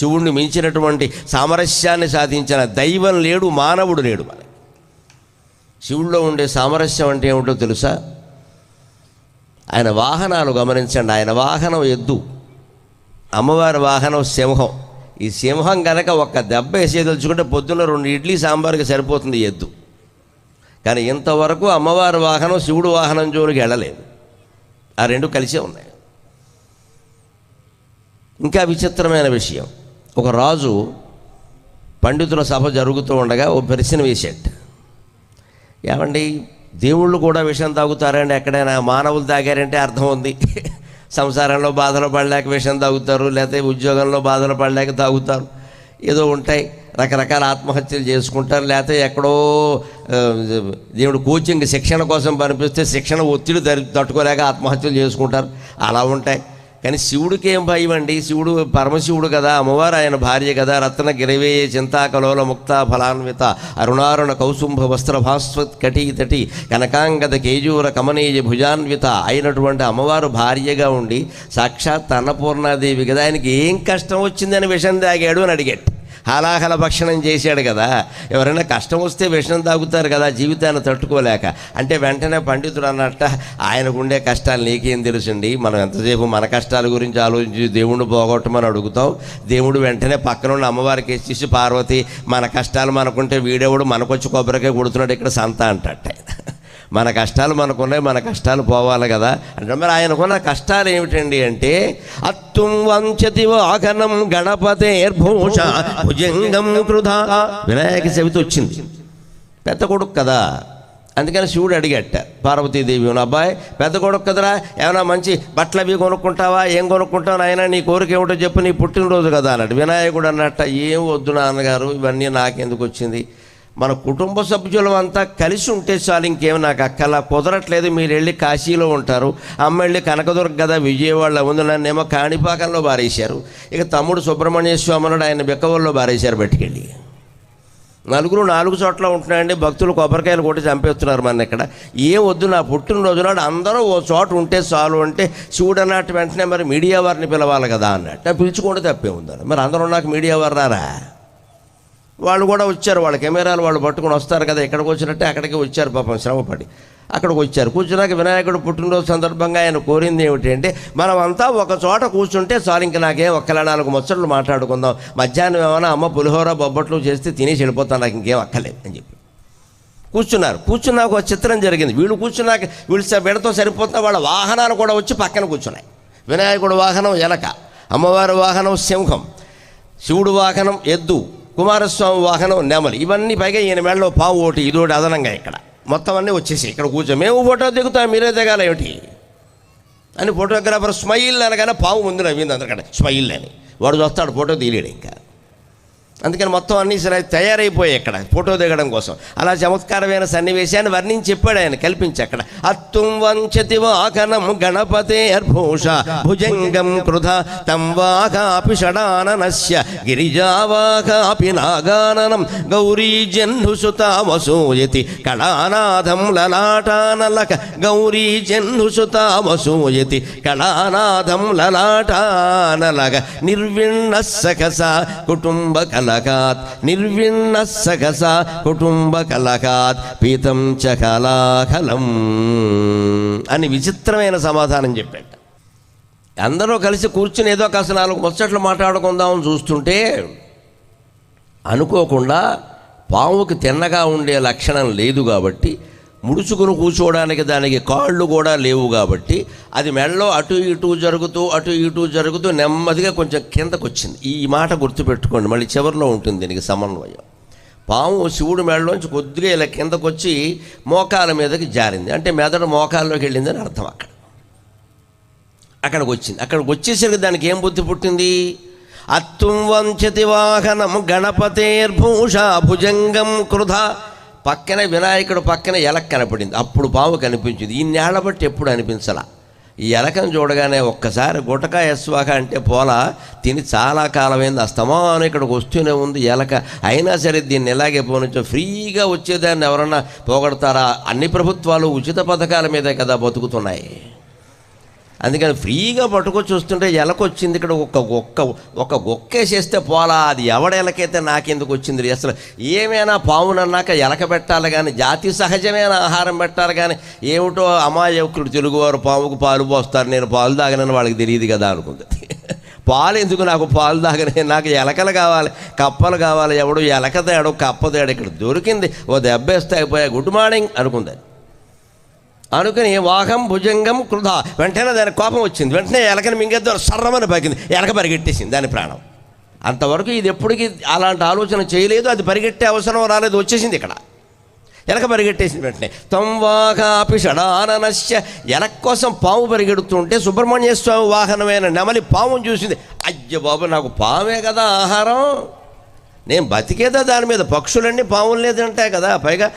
శివుణ్ణి మించినటువంటి సామరస్యాన్ని సాధించిన దైవం లేడు, మానవుడు లేడు. మనకి శివుల్లో ఉండే సామరస్యం అంటే ఏమిటో తెలుసా? ఆయన వాహనాలు గమనించండి. ఆయన వాహనం ఎద్దు, అమ్మవారి వాహనం సింహం. ఈ సింహం కనుక ఒక్క దెబ్బ వేసేదలుచుకుంటే పొద్దున్న 2 ఇడ్లీ సాంబార్కి సరిపోతుంది ఎద్దు. కానీ ఇంతవరకు అమ్మవారి వాహనం శివుడు వాహనం జోలికి వెళ్ళలేదు. ఆ రెండు కలిసే ఉన్నాయి. ఇంకా విచిత్రమైన విషయం, ఒక రాజు పండితుల సభ జరుగుతూ ఉండగా ఓ ప్రశ్న వేసాడు. ఏమండి, దేవుళ్ళు కూడా విషం తాగుతారండి? ఎక్కడైనా మానవులు తాగారంటే అర్థం ఉంది. సంసారంలో బాధలు పడలేక విషం తాగుతారు, లేకపోతే ఉద్యోగంలో బాధలు పడలేక తాగుతారు, ఏదో ఉంటాయి, రకరకాల ఆత్మహత్యలు చేసుకుంటారు, లేకపోతే ఎక్కడో దేవుడు కోచింగ్ శిక్షణ కోసం పంపిస్తే శిక్షణ ఒత్తిడి తట్టుకోలేక ఆత్మహత్యలు చేసుకుంటారు, అలా ఉంటాయి. కానీ శివుడికి ఏం భయం అండి? శివుడు పరమశివుడు కదా, అమ్మవారు ఆయన భార్య కదా. రత్న గిరవేయ చింతాకలోల ముక్త ఫలాన్విత అరుణారుణ కౌసుంభ వస్త్ర భాస్వత్ కటీతటి కనకాంగద కేజూర కమనీయ భుజాన్విత అయినటువంటి అమ్మవారు భార్యగా ఉండి సాక్షాత్ అన్నపూర్ణాదేవి కదా, ఆయనకి ఏం కష్టం వచ్చిందని విషం తాగాడు అని అడిగాడు. హలాహల భక్షణం చేశాడు కదా. ఎవరైనా కష్టం వస్తే విషం తాగుతారు కదా, జీవితాన్ని తట్టుకోలేక. అంటే వెంటనే పండితుడు అన్నట్ట, ఆయనకు ఉండే కష్టాలు నీకేం తెలుసండి? మనం ఎంతసేపు మన కష్టాల గురించి ఆలోచించి దేవుణ్ణి పోగొట్టమని అడుగుతాం. దేవుడు వెంటనే పక్కన ఉన్న అమ్మవారికి ఇచ్చేసి, పార్వతి మన కష్టాలు మనకుంటే వీడెవడు మనకొచ్చి కొబ్బరికాయ కొడుతున్నాడు ఇక్కడ సంత అంటట. మన కష్టాలు మనకున్నాయి, మన కష్టాలు పోవాలి కదా అంటే. మరి ఆయనకున్న కష్టాలు ఏమిటండి అంటే, అత్తుం వంచతి వాహనం గణపతేర్భూష భుజంగం కృధా. వినాయక చవితి వచ్చింది, పెద్ద కొడుకు కదా, అందుకని శివుడు అడిగట పార్వతీదేవి, అబ్బాయి పెద్ద కొడుకు కదరా, ఏమైనా మంచి బట్టలు అవి కొనుక్కుంటావా? ఏం కొనుక్కుంటావు అయినా, నీ కోరిక ఏమిటో చెప్పు, నీ పుట్టినరోజు కదా అన్నట్టు. వినాయకుడు అన్నట్ట, ఏం వద్దు నాన్నగారు, ఇవన్నీ నాకెందుకు వచ్చింది, మన కుటుంబ సభ్యులు అంతా కలిసి ఉంటే చాలు, ఇంకేం నాకు అక్కలా కుదరట్లేదు. మీరు వెళ్ళి కాశీలో ఉంటారు, అమ్మ వెళ్ళి కనకదుర్గ కదా విజయవాడలో ఉంది, నన్నేమో కాణిపాకంలో బారేశారు. ఇక తమ్ముడు సుబ్రహ్మణ్య స్వామినాడు ఆయన బిక్కవల్లో బారేశారు బయటికెళ్ళి. నలుగురు 4 చోట్ల ఉంటున్నాయండి, భక్తులు కొబ్బరికాయలు కొట్టి చంపేస్తున్నారు మన ఇక్కడ. ఏం వద్దు, నా పుట్టినరోజు నాడు అందరూ ఓ చోట ఉంటే చాలు అంటే శివుడు అన్నట్టు వెంటనే మరి మీడియా వారిని పిలవాలి కదా అన్నట్టు. పిలుచుకుంటే తప్పే ఉందని. మరి అందరూ నాకు మీడియా వారు రారా? వాళ్ళు కూడా వచ్చారు, వాళ్ళ కెమెరాలు వాళ్ళు పట్టుకొని వస్తారు కదా, ఎక్కడికి వచ్చినట్టే అక్కడికి వచ్చారు పాపం శ్రమపడి. అక్కడికి వచ్చారు, కూర్చున్నాక వినాయకుడు పుట్టినరోజు సందర్భంగా ఆయన కోరింది ఏమిటి అంటే, మనం అంతా ఒక చోట కూర్చుంటే చాలు, ఇంక నాకేం ఒక్కలా 4 ముచ్చట్లు మాట్లాడుకుందాం, మధ్యాహ్నం ఏమైనా అమ్మ పులిహోర బొబ్బట్లు చేస్తే తినేసి వెళ్ళిపోతాను, నాకు ఇంకేం అక్కర్లేదు అని చెప్పి కూర్చున్నారు. కూర్చున్నాక ఒక చిత్రం జరిగింది. వీళ్ళు కూర్చున్నాక వీళ్ళతో సరిపోతున్న వాళ్ళ వాహనాలు కూడా వచ్చి పక్కన కూర్చున్నాయి. వినాయకుడు వాహనం ఎలక, అమ్మవారి వాహనం సింహం, శివుడు వాహనం ఎద్దు, కుమారస్వామి వాహనం నెమలి. ఇవన్నీ పైగా ఈయన మెడలో పావు ఒకటి, ఇదోటి అదనంగా. ఇక్కడ మొత్తం అన్నీ వచ్చేసి ఇక్కడ కూర్చో, మేము ఫోటో దిగుతాం, మీరే దిగాలి ఏమిటి అని ఫోటోగ్రాఫర్ స్మైల్ అనగానే పావు ముందు నవ్వింది అందరికంటే, స్మైల్ అని. వాడు చూస్తాడు, ఫోటో తీయలేడు ఇంకా. అందుకని మొత్తం అన్నీ తయారైపోయాయి ఇక్కడ ఫోటో దిగడం కోసం. అలా చమత్కారమైన సన్నివేశాన్ని వర్ణించి చెప్పాడు ఆయన, కల్పించి అక్కడ. అత్తుం వంచతి వాహనం గణపతేర్భూష భుజంగం కృధ తం వాకాపి షడాననస్య గిరిజావాకాపి నాగాననం గౌరీ జహ్నుసుతామసూయతి కళానాథం లలాటానలక గౌరీ జహ్నుసుతామసూయతి కళానాథం లలాటానలక నిర్విణ సఖస కుటుంబ కలకాత్ నిర్విణ సఖస కుటుంబ కలకాత్ పీతం చ కళాకలం అని విచిత్రమైన సమాధానం చెప్పాడు. అందరూ కలిసి కూర్చుని ఏదో కాస్త 4 ముచ్చట్లు మాట్లాడుకుందామని చూస్తుంటే అనుకోకుండా పాముకి తిన్నగా ఉండే లక్షణం లేదు కాబట్టి, ముడుచుకుని కూర్చోవడానికి దానికి కాళ్ళు కూడా లేవు కాబట్టి, అది మెడలో అటు ఇటు జరుగుతూ నెమ్మదిగా కొంచెం కిందకు వచ్చింది. ఈ మాట గుర్తుపెట్టుకోండి, మళ్ళీ చివరిలో ఉంటుంది దీనికి సమన్వయం. పాము శివుడు మెడలోంచి కొద్దిగా ఇలా కిందకు వచ్చి మోకాల మీదకి జారింది, అంటే మెదడు మోకాల్లోకి వెళ్ళిందని అర్థం. అక్కడికి వచ్చింది. అక్కడికి వచ్చేసరికి దానికి ఏం బుద్ధి పుట్టింది? అత్తుం వంచతి వాహనం గణపతేర్భూష భుజంగం కృధ. పక్కన వినాయకుడు పక్కన ఎలక కనపడింది. అప్పుడు పాము కనిపించింది. ఈ నేల బట్టి ఎప్పుడు అనిపించలా. ఈ ఎలకను చూడగానే ఒక్కసారి గుటకాయ స్వాక అంటే పోలా తిని చాలా కాలమైంది, అస్తమానం ఇక్కడికి వస్తూనే ఉంది ఎలక. అయినా సరే దీన్ని ఎలాగే పోనిచ్చో, ఫ్రీగా వచ్చేదాన్ని ఎవరన్నా పోగొడతారా? అన్ని ప్రభుత్వాలు ఉచిత పథకాల మీదే కదా బతుకుతున్నాయి. అందుకని ఫ్రీగా పట్టుకొచ్చి వస్తుంటే ఎలకొచ్చింది ఇక్కడ ఒక గొక్కేసేస్తే పోలా, అది ఎవడ ఎలకైతే నాకెందుకు వచ్చింది. అసలు ఏమైనా పావునన్నాక ఎలక పెట్టాలి కానీ, జాతి సహజమైన ఆహారం పెట్టాలి కానీ, ఏమిటో అమాయకుడు తెలుగువారు పాముకు పాలు పోస్తారు, నేను పాలు తాగనని వాళ్ళకి తెలియదు కదా అనుకుంది. పాలు ఎందుకు, నాకు పాలు తాగనే, నాకు ఎలకలు కావాలి, కప్పలు కావాలి. ఎవడు ఎలక తేడు కప్ప తేడు, ఇక్కడ దొరికింది, ఓ దెబ్బేస్తే అయిపోయా, గుడ్ మార్నింగ్ అనుకుంది. అనుకుని వాహం భుజంగం కృధ, వెంటనే దానికి కోపం వచ్చింది, వెంటనే ఎలకని మింగేద్దాం సర్రమని పగిలింది, ఎలక పరిగెట్టేసింది దాని ప్రాణం. అంతవరకు ఇది ఎప్పటికీ అలాంటి ఆలోచన చేయలేదు, అది పరిగెట్టే అవసరం రాలేదు, వచ్చేసింది ఇక్కడ. ఎలక పరిగెట్టేసింది వెంటనే. తంవాకాపి షడాననశ్య, ఎలక కోసం పాము పరిగెడుతుంటే సుబ్రహ్మణ్య స్వామి వాహనమైన నెమలి పామును చూసింది. అయ్య బాబు, నాకు పామే కదా ఆహారం, నేను బతికేదా దాని మీద, పక్షులన్నీ పాములనే తింటాయి కదా, పైగా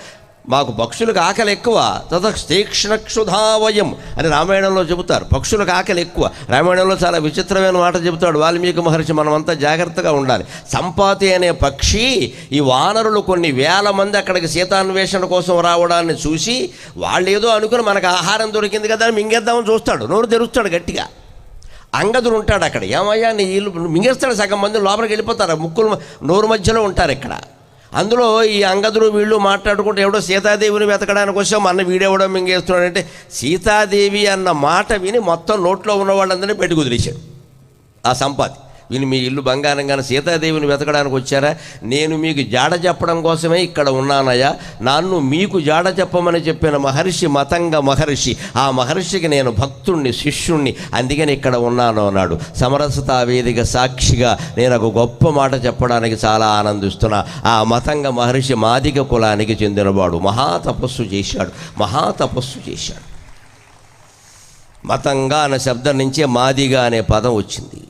మాకు పక్షులకు ఆకలి ఎక్కువ. తతక్షీక్షుధావయం అని రామాయణంలో చెబుతారు, పక్షులకు ఆకలి ఎక్కువ. రామాయణంలో చాలా విచిత్రమైన మాట చెబుతాడు వాల్మీకి మహర్షి, మనమంతా జాగ్రత్తగా ఉండాలి. సంపాతి అనే పక్షి, ఈ వానరులు కొన్ని వేల మంది అక్కడికి సీతాన్వేషణ కోసం రావడాన్ని చూసి వాళ్ళు ఏదో అనుకుని మనకు ఆహారం దొరికింది కదా అని మింగేద్దామని చూస్తాడు, నోరు తెరుస్తాడు గట్టిగా. అంగదుడు ఉంటాడు అక్కడ, ఏమయ్యా నీ ఇల్లు మింగేస్తాడు, సగం మంది లోపలికి వెళ్ళిపోతారు, ముక్కులు నోరు మధ్యలో ఉంటారు ఇక్కడ. అందులో ఈ అంగదుడు వీళ్ళు మాట్లాడుకుంటే ఎవడో సీతాదేవిని వెతకడానికి వచ్చాం, అన్న వీడెవడో మింగేస్తున్నాడంటే, సీతాదేవి అన్న మాట విని మొత్తం నోట్లో ఉన్న వాళ్ళందరినీ పెట్టి కుదిలేశాడు ఆ సంపాతి. విని మీ ఇల్లు బంగారంగానే సీతాదేవిని వెతకడానికి వచ్చారా, నేను మీకు జాడ చెప్పడం కోసమే ఇక్కడ ఉన్నానయ్యా, నన్ను మీకు జాడ చెప్పమని చెప్పిన మహర్షి మతంగ మహర్షి, ఆ మహర్షికి నేను భక్తుణ్ణి శిష్యుణ్ణి, అందుకని ఇక్కడ ఉన్నాను అన్నాడు. సమరసతా వేదిక సాక్షిగా నేను ఒక గొప్ప మాట చెప్పడానికి చాలా ఆనందిస్తున్నా. ఆ మతంగ మహర్షి మాదిగ కులానికి చెందినవాడు, మహాతపస్సు చేశాడు. మతంగా అనే శబ్దం నుంచే మాదిగా అనే పదం వచ్చింది.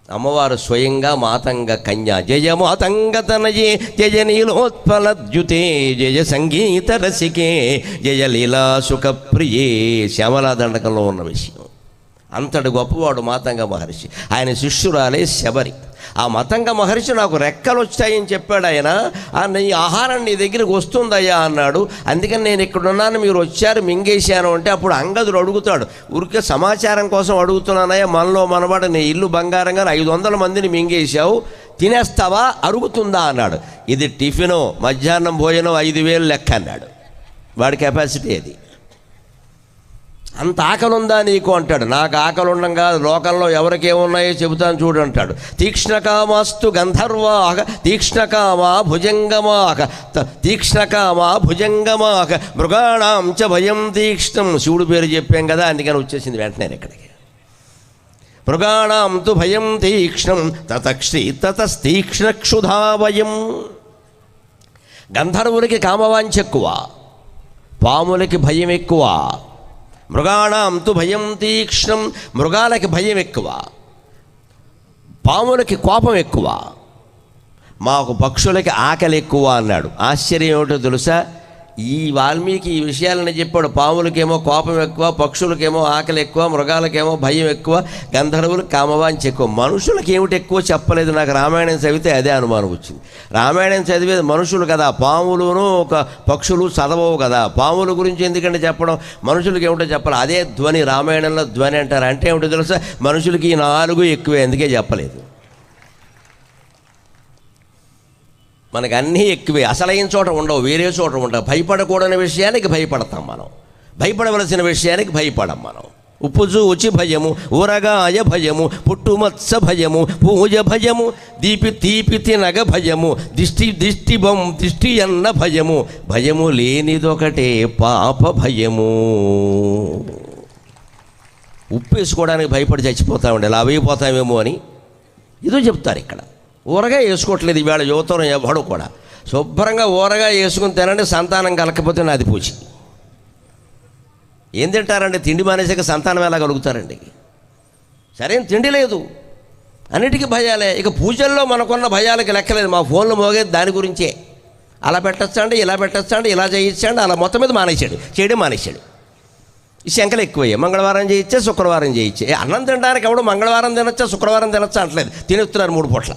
అమ్మవారు స్వయంగా మాతంగ కన్య, జయ మాతంగ తనయే, జయ నీలోత్పలద్యుతే, జయ సంగీత రసికే, జయ లీలా సుఖప్రియే, శ్యామలా దండకంలో ఉన్న విషయం. అంతటి గొప్పవాడు మాతంగ మహర్షి. ఆయన శిష్యురాలే శబరి. ఆ మతంగ మహర్షి నాకు రెక్కలు వచ్చాయని చెప్పాడు ఆయన, ఈ ఆహారం నీ దగ్గరికి వస్తుందయ్యా అన్నాడు. అందుకని నేను ఇక్కడున్నాను, మీరు వచ్చారు మింగేశాను అంటే, అప్పుడు అంగదుడు అడుగుతాడు, ఊరికే సమాచారం కోసం అడుగుతున్నానయ్యా, మనలో మనవాడు నీ ఇల్లు బంగారంగా 500 మందిని మింగేశావు, తినేస్తావా, అరుగుతుందా అన్నాడు. ఇది టిఫిను, మధ్యాహ్నం భోజనం 5,000 లెక్క అన్నాడు. వాడి కెపాసిటీ అది. అంత ఆకలి ఉందా నీకు అంటాడు. నాకు ఆకలి ఉండంగా లోకంలో ఎవరికేమున్నాయో చెబుతాను చూడు అంటాడు. తీక్ష్ణకామాస్తు గంధర్వాహ తీక్ష్ణకామా భుజంగమాక మృగాణాం చ భయం తీక్ష్ణం. శివుడు పేరు చెప్పాం కదా, అందుకని వచ్చేసింది వెంటనే ఇక్కడికి. మృగాణాం తు భయం తీక్ష్ణం తతస్తీక్ష్ణక్షుధావయం. గంధర్వులకి కామవాంఛ ఎక్కువ, పాములకి భయం ఎక్కువ. మృగాణాం తు భయం తీక్ష్ణం, మృగాలకి భయం ఎక్కువ, పాములకి కోపం ఎక్కువ, మాకు పక్షులకి ఆకలి ఎక్కువ అన్నాడు. ఆశ్చర్యం ఏమిటో తెలుసా, ఈ వాల్మీకి ఈ విషయాలని చెప్పాడు. పాములకేమో కోపం ఎక్కువ, పక్షులకేమో ఆకలి ఎక్కువ, మృగాలకేమో భయం ఎక్కువ, గంధర్వులకు కామవాంఛ ఎక్కువ. మనుషులకి ఏమిటి ఎక్కువ చెప్పలేదు. నాకు రామాయణం చదివితే అదే అనుమానం వచ్చింది. రామాయణం చదివేది మనుషులు కదా, పాములును ఒక పక్షులు చదవవు కదా. పాముల గురించి ఎందుకంటే చెప్పడం, మనుషులకి ఏమిటో చెప్పాలి. అదే ధ్వని, రామాయణంలో ధ్వని అంటారు. అంటే ఏమిటో తెలుసా, మనుషులకి ఈ 4 ఎక్కువే, అందుకే చెప్పలేదు. మనకు అన్నీ ఎక్కువే, అసలైన చోట ఉండవు, వేరే చోట ఉండవు. భయపడకూడని విషయానికి భయపడతాం మనం, భయపడవలసిన విషయానికి భయపడం మనం. ఉప్పుజూచి భయము, ఊరగాయ భయము, పుట్టుమత్స భయము, పూజ భయము, తీపి తినగ భయము, దిష్టి అన్న భయము, భయము లేనిదొకటే పాప భయము. ఉప్పు వేసుకోవడానికి భయపడి చచ్చిపోతామండి, ఇలా అయిపోతామేమో అని ఇదో చెప్తారు ఇక్కడ. ఊరగాయ వేసుకోవట్లేదు ఈవేళ యువతరం ఎవడు కూడా. శుభ్రంగా ఊరగాయ వేసుకుని తినండి, సంతానం కలకపోతే నాది పూచి. ఏం తింటారండి, తిండి మానేసాక సంతానం ఎలా కలుగుతారండి? సరైన తిండి లేదు, అన్నిటికీ భయాలే. ఇక పూజల్లో మనకున్న భయాలకి లెక్కలేదు. మా ఫోన్లో మోగేది దాని గురించే. అలా పెట్టచ్చండి, ఇలా పెట్టచ్చండి, ఇలా చేయించండి, అలా మొత్తం మీద చేయడం మానేశాడు. ఈ శంకలు ఎక్కువయ్యాయి. మంగళవారం చేయొచ్చే, శుక్రవారం చేయొచ్చే. అన్నం తినడానికి ఎవడు మంగళవారం తినొచ్చా, శుక్రవారం తినొచ్చా అంటలేదు, తినేస్తున్నారు 3 పూట్ల.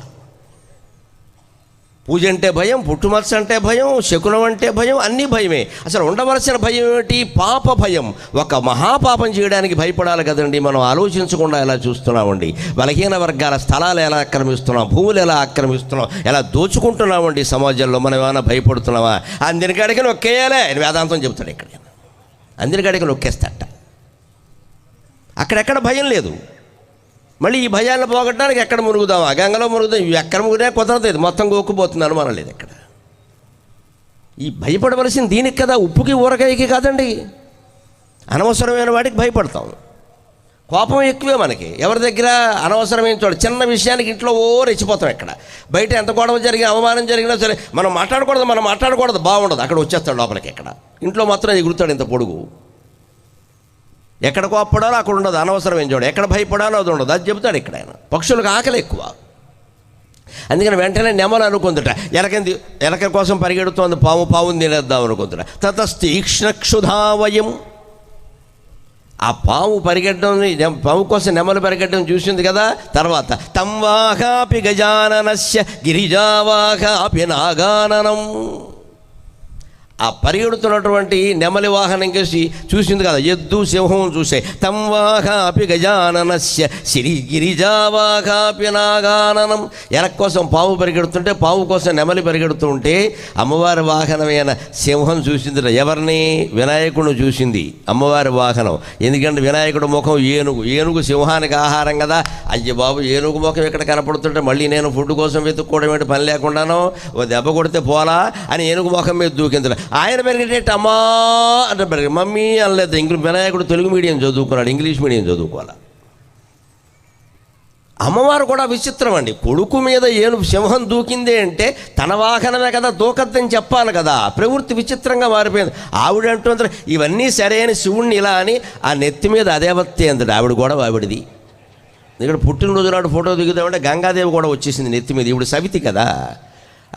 పూజ అంటే భయం, పుట్టుమచ్చ అంటే భయం, శకునం అంటే భయం, అన్నీ భయమే. అసలు ఉండవలసిన భయం ఏమిటి? పాప భయం. ఒక మహాపాపం చేయడానికి భయపడాలి కదండి. మనం ఆలోచించకుండా ఎలా చూస్తున్నామండి. బలహీన వర్గాల స్థలాలు ఎలా ఆక్రమిస్తున్నాం, భూములు ఎలా ఆక్రమిస్తున్నాం, ఎలా దోచుకుంటున్నామండి సమాజంలో. మనం ఏమైనా భయపడుతున్నామా? అందరికాడికి నొక్కేయాలే అని వేదాంతం చెబుతాడు. ఇక్కడ అందరికాడికి నొక్కేస్తాట. అక్కడెక్కడ భయం లేదు. మళ్ళీ ఈ భయాలను పోగొట్టడానికి ఎక్కడ మునుగుదామా? గంగలో మునుగుదాం. ఎక్కడ మునిగినా కుదరదు, మొత్తం గోక్కుపోతుంది అనుమానం లేదు. ఇక్కడ ఈ భయపడవలసింది దీనికి కదా, ఉప్పుకి ఊరగాయకి కాదండి. అనవసరమైన వాటికి భయపడతాం. కోపం ఎక్కువే మనకి. ఎవరి దగ్గర అనవసరమైన చోట చిన్న విషయానికి ఇంట్లో రెచ్చిపోతాం. ఇక్కడ బయట ఎంత గొడవ జరిగినా, అవమానం జరిగినా సరే మనం మాట్లాడకూడదు బాగుండదు. అక్కడ వచ్చేస్తాడు లోపలికి. ఇక్కడ ఇంట్లో మాత్రం ఎగురుతాడు ఇంత పొడుగు. ఎక్కడ కోప్పడాలో అక్కడ ఉండదు, అనవసరమైన చోట. ఎక్కడ భయపడాలో అది ఉండదు, అది చెబుతాడు ఇక్కడ ఆయన. పక్షులకు ఆకలి ఎక్కువ, అందుకని వెంటనే నెమలు అనుకుందట. ఎలక కోసం పరిగెడుతోంది పావుని తినేద్దాం అనుకుందట. తతస్తీక్ష్ణక్షుధావయం. ఆ పాము పరిగెట్టడం, పాము కోసం నెమలు పరిగెట్టడం చూసింది కదా. తర్వాత తంవాహాపి గజాననస్య గిరిజావాహాపి నాగాననం. ఆ పరిగెడుతున్నటువంటి నెమలి వాహనం కేసి చూసింది కదా, ఎద్దు సింహం చూసే. తంవాహాపి గజాననస్య గిరిజావాహాపి నాగాననం. ఎలక కోసం పాము పరిగెడుతుంటే, పాము కోసం నెమలి పరిగెడుతూ ఉంటే అమ్మవారి వాహనమైన సింహం చూసింది. ఎవరిని? వినాయకుడిని చూసింది, అమ్మవారి వాహనం. ఎందుకంటే వినాయకుడు ముఖం ఏనుగు సింహానికి ఆహారం కదా. అయ్య బాబు, ఏనుగు ముఖం ఇక్కడ కనపడుతుంటే మళ్ళీ నేను ఫుడ్ కోసం వెతుక్కోవడం ఏంటి, పని లేకుండానో ఓ దెబ్బ కొడితే పోలా అని ఏనుగు ముఖం మీద దూకింది. ఆయన పెరిగేటట్టు అమ్మా అంటే పెరిగి మమ్మీ అనలేదు. వినాయకుడు తెలుగు మీడియం చదువుకున్నాడు, ఇంగ్లీష్ మీడియం చదువుకోవాలి. అమ్మవారు కూడా విచిత్రం అండి. కొడుకు మీద సింహం దూకిందే అంటే తన వాహనమే కదా, దూకద్దని చెప్పాలి కదా. ప్రవృత్తి విచిత్రంగా మారిపోయింది. ఆవిడ అంటుంది ఇవన్నీ సరే అని శివుణ్ణి ఇలా అని ఆ నెత్తి మీద అదే వత్తే అంతటి ఆవిడ కూడా ఆవిడది. ఇక్కడ పుట్టినరోజు నాడు ఫోటో దిగుదామంటే గంగాదేవి కూడా వచ్చేసింది నెత్తి మీద. ఇప్పుడు సవితి కదా,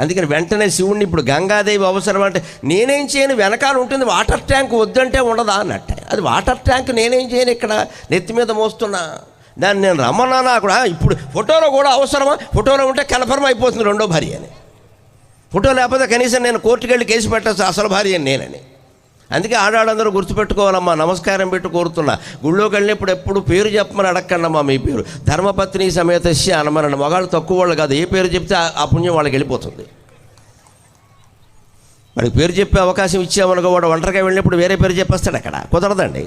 అందుకని వెంటనే శివుణ్ణి ఇప్పుడు గంగాదేవి అవసరం అంటే నేనేం చేయను, వెనకాల ఉంటుంది వాటర్ ట్యాంక్, వద్దంటే ఉండదా అన్నట్టే. అది వాటర్ ట్యాంక్ నేనేం చేయను, ఇక్కడ నెత్తి మీద మోస్తున్నా దాన్ని నేను రమ్మన్నా కూడా. ఇప్పుడు ఫోటోలో కూడా అవసరమా? ఫోటోలో ఉంటే కన్ఫర్మ్ అయిపోతుంది రెండో భార్య అని. ఫోటో లేకపోతే కనీసం నేను కోర్టుకు వెళ్ళి కేసు పెట్టచ్చు అసలు భార్య నేనని. అందుకే ఆడాళ్ళందరూ గుర్తుపెట్టుకోవాలమ్మా, నమస్కారం పెట్టి కోరుతున్నా. గుళ్ళోకి వెళ్ళినప్పుడు ఎప్పుడు పేరు చెప్పమని అడగండమ్మా. మీ పేరు ధర్మపత్ని సమేతస్య అనమనండి. మగాళ్ళు తక్కువ వాళ్ళు కాదు, ఏ పేరు చెప్తే ఆ పుణ్యం వాళ్ళకి వెళ్ళిపోతుంది. వాడికి పేరు చెప్పే అవకాశం ఇచ్చామనుకో, వాడు ఒంటరిగా వెళ్ళినప్పుడు వేరే పేరు చెప్పేస్తాడు. అక్కడ కుదరదండి.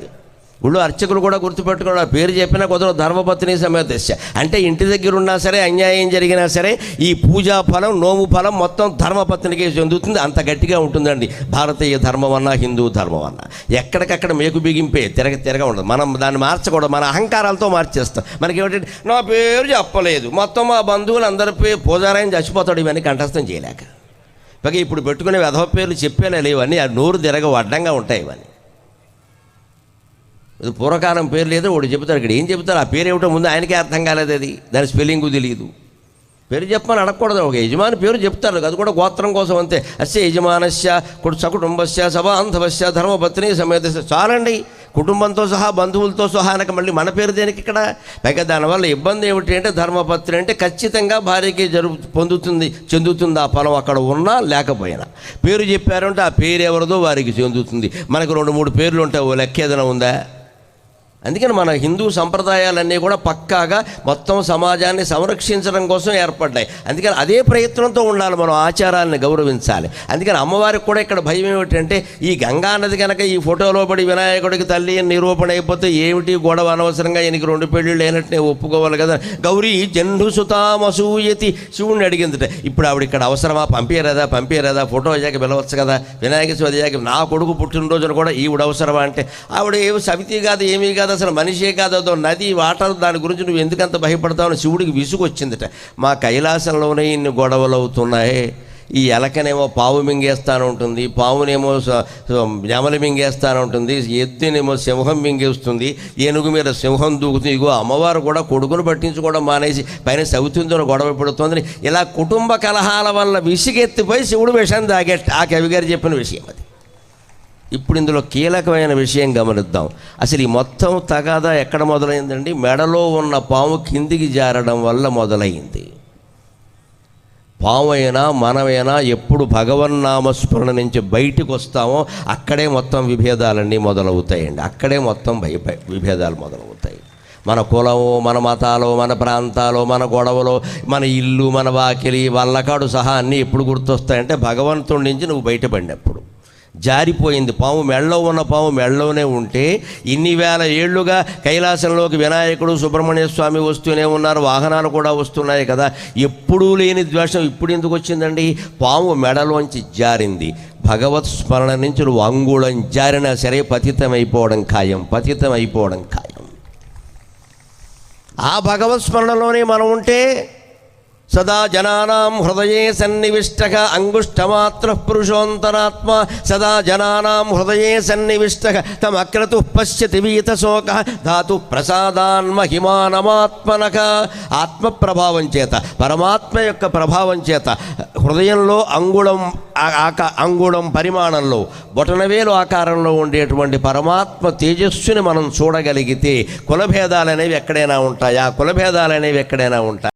గుళ్ళు అర్చకులు కూడా గుర్తుపెట్టుకున్న పేరు చెప్పినా కుదరదు. ధర్మపత్ని సమేతస్య అంటే ఇంటి దగ్గర ఉన్నా సరే, అన్యాయం జరిగినా సరే ఈ పూజా ఫలం, నోము ఫలం మొత్తం ధర్మపత్నికే చెందుతుంది. అంత గట్టిగా ఉంటుందండి భారతీయ ధర్మం అన్నా, హిందూ ధర్మం అన్నా. ఎక్కడికక్కడ మేకు బిగింపే తిరగ ఉండదు. మనం దాన్ని మార్చకూడదు, మన అహంకారాలతో మార్చేస్తాం. మనకి ఏమిటంటే నా పేరు చెప్పలేదు, మొత్తం మా బంధువులు అందరి పేరు పూజారాయని చచ్చిపోతాడు, ఇవన్నీ కంఠస్థం చేయలేక. పైగా ఇప్పుడు పెట్టుకునే వెధవ పేర్లు చెప్పేలా లేవన్నీ, ఆ నోరు తిరగ అడ్డంగా ఉంటాయి ఇవన్నీ. ఇది పూర్వకాలం పేరు లేదు, వాడు చెబుతారు. ఇక్కడ ఏం చెబుతారు, ఆ పేరు ఏమిటో ముందు ఆయనకే అర్థం కాలేదు, అది దాని స్పెల్లింగు తెలియదు. పేరు చెప్పమని అడగకూడదు. ఒక యజమాని పేరు చెప్తారు, అది కూడా గోత్రం కోసం అంతే. అస్య యజమానస్య సకుటుంబస్య సబాంధవస్య ధర్మపత్ని సమేత. చాలండి, కుటుంబంతో సహా బంధువులతో సహా అనక మళ్ళీ మన పేరు దేనికి ఇక్కడ? పైగా దానివల్ల ఇబ్బంది ఏమిటి అంటే, ధర్మపత్ని అంటే ఖచ్చితంగా భార్యకి చెందుతుంది ఆ ఫలం, అక్కడ ఉన్నా లేకపోయినా. పేరు చెప్పారంటే ఆ పేరు ఎవరిదో వారికి చెందుతుంది. మనకు 2-3 పేర్లు ఉంటాయి, ఓ లెక్క ఏదైనా ఉందా? అందుకని మన హిందూ సంప్రదాయాలన్నీ కూడా పక్కాగా మొత్తం సమాజాన్ని సంరక్షించడం కోసం ఏర్పడ్డాయి. అందుకని అదే ప్రయత్నంతో ఉండాలి, మనం ఆచారాలను గౌరవించాలి. అందుకని అమ్మవారికి కూడా ఇక్కడ భయం ఏమిటంటే, ఈ గంగా నది కనుక ఈ ఫోటోలో పడి వినాయకుడికి తల్లి నిరూపణ అయిపోతే ఏమిటి గొడవ, అనవసరంగా ఈయనకి 2 పెళ్ళిళ్ళు లేనట్టు నేను ఒప్పుకోవాలి కదా. గౌరీ జంఢుసుతామసూయతి శివుణ్ణి అడిగిందిట. ఇప్పుడు ఆవిడ ఇక్కడ అవసరమా? పంపించరాదా ఫోటో అయ్యాక పిలవచ్చు కదా. వినాయక చవితి అయ్యాక నా కొడుకు పుట్టినరోజున కూడా ఈవిడ అవసరమా అంటే, ఆవిడ ఏమి సవితి కాదు, ఏమీ కాదు, అసలు మనిషే కాదు, అదో నది, వాటర్, దాని గురించి నువ్వు ఎందుకంత భయపడతావు? శివుడికి విసుగు వచ్చిందిట. మా కైలాసంలోనే ఇన్ని గొడవలు అవుతున్నాయి. ఈ ఎలకనేమో పావు మింగేస్తాను ఉంటుంది, పావునేమో నెమలి మింగేస్తాను ఉంటుంది, ఎద్దునేమో సింహం మింగేస్తుంది, ఏనుగు మీద సింహం దూకుతుంది. ఇగో అమ్మవారు కూడా కొడుకును పట్టించుకోవడం మానేసి పైన సవితుందో గొడవ పెడుతుంది. ఇలా కుటుంబ కలహాల వల్ల విసిగెత్తిపోయి శివుడు విషయం తాగేట. ఆ కవిగారు చెప్పిన విషయం అది. ఇప్పుడు ఇందులో కీలకమైన విషయం గమనిద్దాం. అసలు ఈ మొత్తం తగాదా ఎక్కడ మొదలైందండి? మెడలో ఉన్న పాము కిందికి జారడం వల్ల మొదలైంది. పామైనా మనమైనా ఎప్పుడు భగవన్నామస్మరణ నుంచి బయటకు వస్తామో అక్కడే మొత్తం విభేదాలన్నీ మొదలవుతాయండి. అక్కడే మొత్తం విభేదాలు మొదలవుతాయి. మన కులము, మన మతాలు, మన ప్రాంతాలు, మన గొడవలు, మన ఇల్లు, మన వాకిలి, వల్లకాడు సహా అన్నీ ఎప్పుడు గుర్తొస్తాయంటే భగవంతుడి నుంచి నువ్వు బయటపడినప్పుడు. జారిపోయింది పాము, మెళ్ళలో ఉన్న పాము మెళ్ళలోనే ఉంటే ఇన్ని వేల ఏళ్లుగా కైలాసంలోకి వినాయకుడు, సుబ్రహ్మణ్య స్వామి వస్తూనే ఉన్నారు, వాహనాలు కూడా వస్తున్నాయి కదా. ఎప్పుడూ లేని ద్వేషం ఇప్పుడు ఎందుకు వచ్చిందండి? పాము మెడలోంచి జారింది. భగవత్ స్మరణ నుంచి నువ్వు అంగుళం జారినా సరే పతితమైపోవడం ఖాయం, పతితమైపోవడం ఖాయం. ఆ భగవత్ స్మరణలోనే మనం ఉంటే సదా జనానాం హృదయే సన్నివిష్టః అంగుష్టమాత్ర పురుషోంతరాత్మ. సదా జనానాం హృదయే సన్నివిష్టః తమక్రతుః పశ్యతి వీతశోకః ధాతు ప్రసాదాన్మహిమానమాత్మనః. ఆత్మ ప్రభావం చేత, పరమాత్మ యొక్క ప్రభావం చేత హృదయంలో అంగుళం పరిమాణంలో, బొటనవేలు ఆకారంలో ఉండేటువంటి పరమాత్మ తేజస్సుని మనం చూడగలిగితే కులభేదాలనేవి ఎక్కడైనా ఉంటాయా? కులభేదాలనేవి ఎక్కడైనా ఉంటాయి?